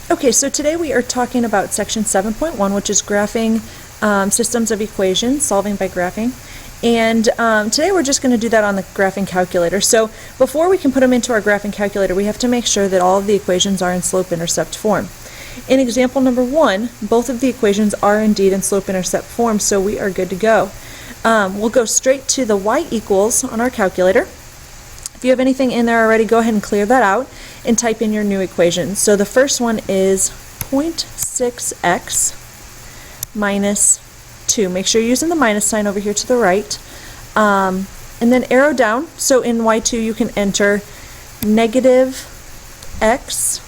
Okay, so today we are talking about section 7.1, which is graphing systems of equations, solving by graphing. And today we're just going to do that on the graphing calculator. So before we can put them into our graphing calculator, we have to make sure that all of the equations are in slope-intercept form. In example number 1, both of the equations are indeed in slope-intercept form, so we are good to go. We'll go straight to the y equals on our calculator. If you have anything in there already, go ahead and clear that out and type in your new equation. So the first one is 0.6x minus 2. Make sure you're using the minus sign over here to the right. And then arrow down. So in y2 you can enter negative x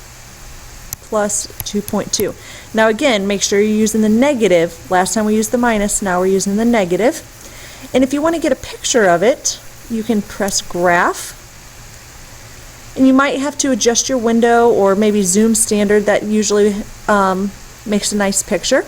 plus 2.2. Now again, make sure you're using the negative. Last time we used the minus, now we're using the negative. And if you want to get a picture of it, you can press graph. And you might have to adjust your window or maybe zoom standard. That usually makes a nice picture.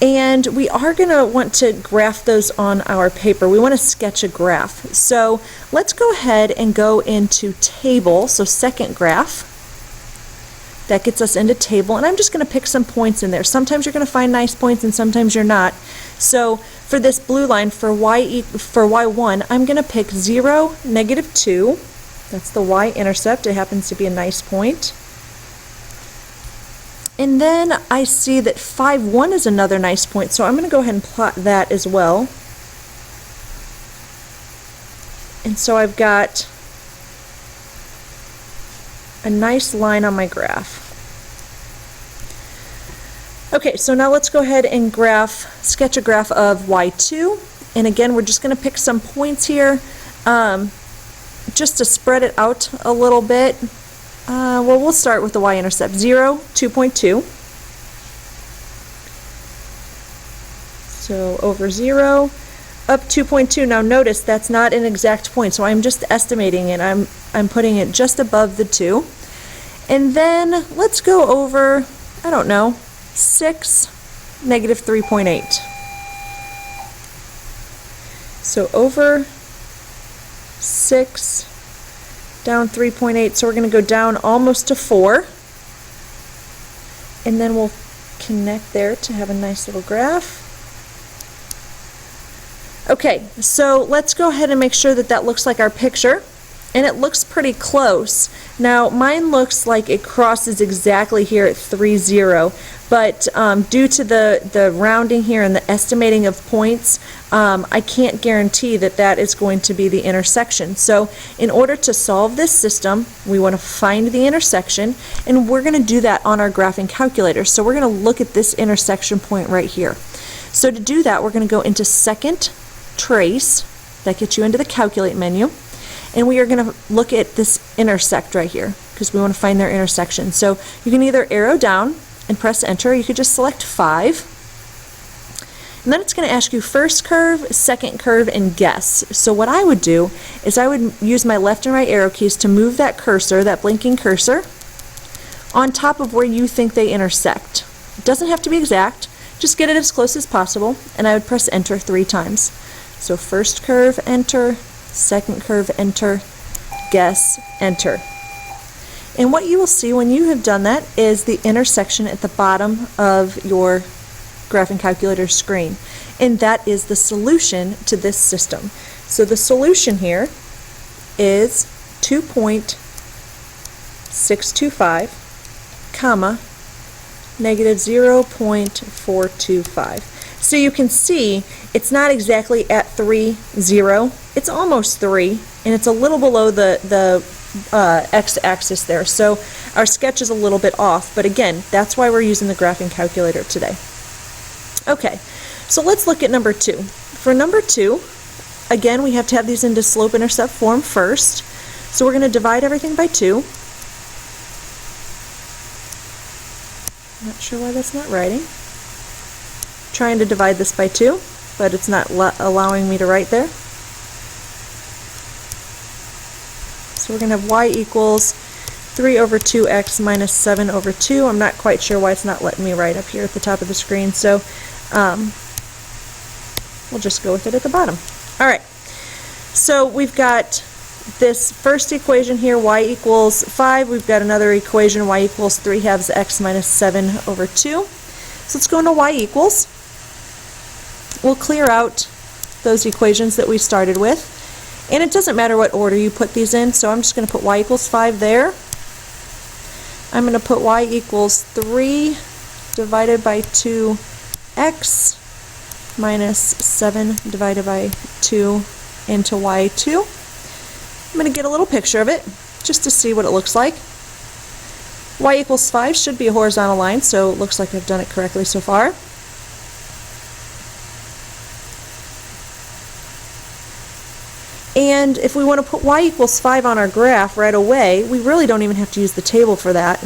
And we are going to want to graph those on our paper. We want to sketch a graph. So let's go ahead and go into table, so second graph. That gets us into table, and I'm just going to pick some points in there. Sometimes you're going to find nice points and sometimes you're not. So for this blue line, for y1, I'm going to pick 0, negative 2. That's the y-intercept. It happens to be a nice point. And then I see that 5, 1 is another nice point, so I'm going to go ahead and plot that as well. And so I've got a nice line on my graph. Okay, so now let's go ahead and sketch a graph of y2. And again, we're just going to pick some points here just to spread it out a little bit. Well, we'll start with the y-intercept. 0, 2.2. So over 0, up 2.2. Now notice that's not an exact point, so I'm just estimating it. I'm putting it just above the 2. And then let's go over, I don't know, 6, negative 3.8. So over 6, down 3.8, so we're going to go down almost to 4. And then we'll connect there to have a nice little graph. Okay, so let's go ahead and make sure that that looks like our picture. And it looks pretty close. Now mine looks like it crosses exactly here at 3, 0, but due to the rounding here and the estimating of points, I can't guarantee that that is going to be the intersection. So in order to solve this system, we want to find the intersection, and we're going to do that on our graphing calculator. So we're going to look at this intersection point right here. So to do that, we're going to go into second trace. That gets you into the calculate menu. And we are going to look at this intersect right here because we want to find their intersection. So you can either arrow down and press enter, or you could just select 5. And then it's going to ask you first curve, second curve, and guess. So what I would do is I would use my left and right arrow keys to move that cursor, that blinking cursor, on top of where you think they intersect. It doesn't have to be exact, just get it as close as possible, and I would press enter 3 times. So first curve, enter, second curve, enter, guess, enter. And what you will see when you have done that is the intersection at the bottom of your graphing calculator screen. And that is the solution to this system. So the solution here is 2.625, comma, negative 0.425. So you can see it's not exactly at 3, 0. It's almost 3, and it's a little below the x-axis there. So our sketch is a little bit off, but again, that's why we're using the graphing calculator today. Okay, so let's look at number 2. For number 2, again, we have to have these into slope-intercept form first. So we're going to divide everything by 2. Not sure why that's not writing. Trying to divide this by 2, but it's not allowing me to write there. So we're going to have y equals 3 over 2x minus 7 over 2. I'm not quite sure why it's not letting me write up here at the top of the screen, so we'll just go with it at the bottom. Alright, so we've got this first equation here, y equals 5, we've got another equation, y equals 3/2 x minus 7 over 2. So let's go into y equals. We'll clear out those equations that we started with. And it doesn't matter what order you put these in, so I'm just going to put y equals 5 there. I'm going to put y equals 3 divided by 2x minus 7 divided by 2 into y2. I'm going to get a little picture of it just to see what it looks like. Y equals 5 should be a horizontal line, so it looks like I've done it correctly so far. And if we want to put y equals 5 on our graph right away, we really don't even have to use the table for that.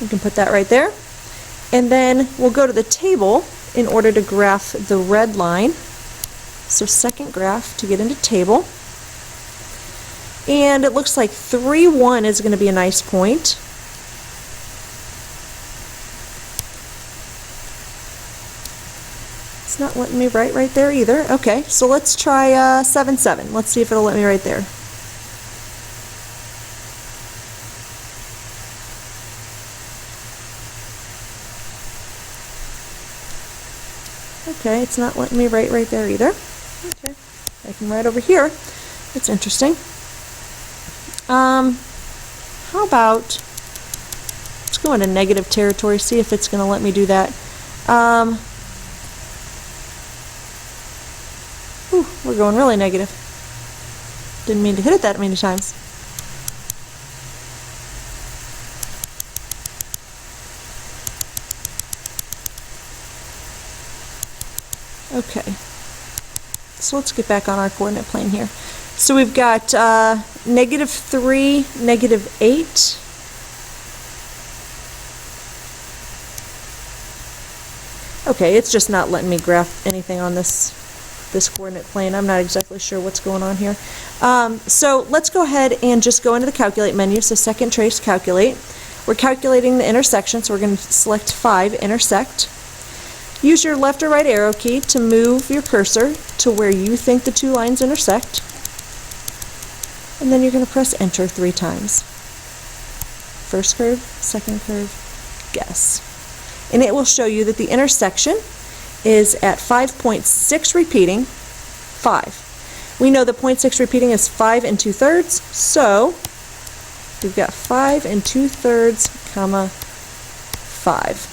We can put that right there. And then we'll go to the table in order to graph the red line. So second graph to get into table. And it looks like 3, 1 is going to be a nice point. It's not letting me write right there either. Okay, so let's try 7, 7. Let's see if it'll let me write there. Okay, it's not letting me write right there either. Okay, I can write over here. That's interesting. How about, let's go into negative territory, see if it's going to let me do that. We're going really negative. Didn't mean to hit it that many times. Okay, so let's get back on our coordinate plane here. So we've got negative 3, negative 8. Okay, it's just not letting me graph anything on this coordinate plane. I'm not exactly sure what's going on here. So let's go ahead and just go into the calculate menu. So second trace, calculate. We're calculating the intersection, so we're going to select 5, intersect. Use your left or right arrow key to move your cursor to where you think the two lines intersect. And then you're going to press enter 3 times. First curve, second curve, guess. And it will show you that the intersection is at 5.6 repeating, 5. We know that 0.6 repeating is 5 2/3, so we've got 5 2/3, comma, 5.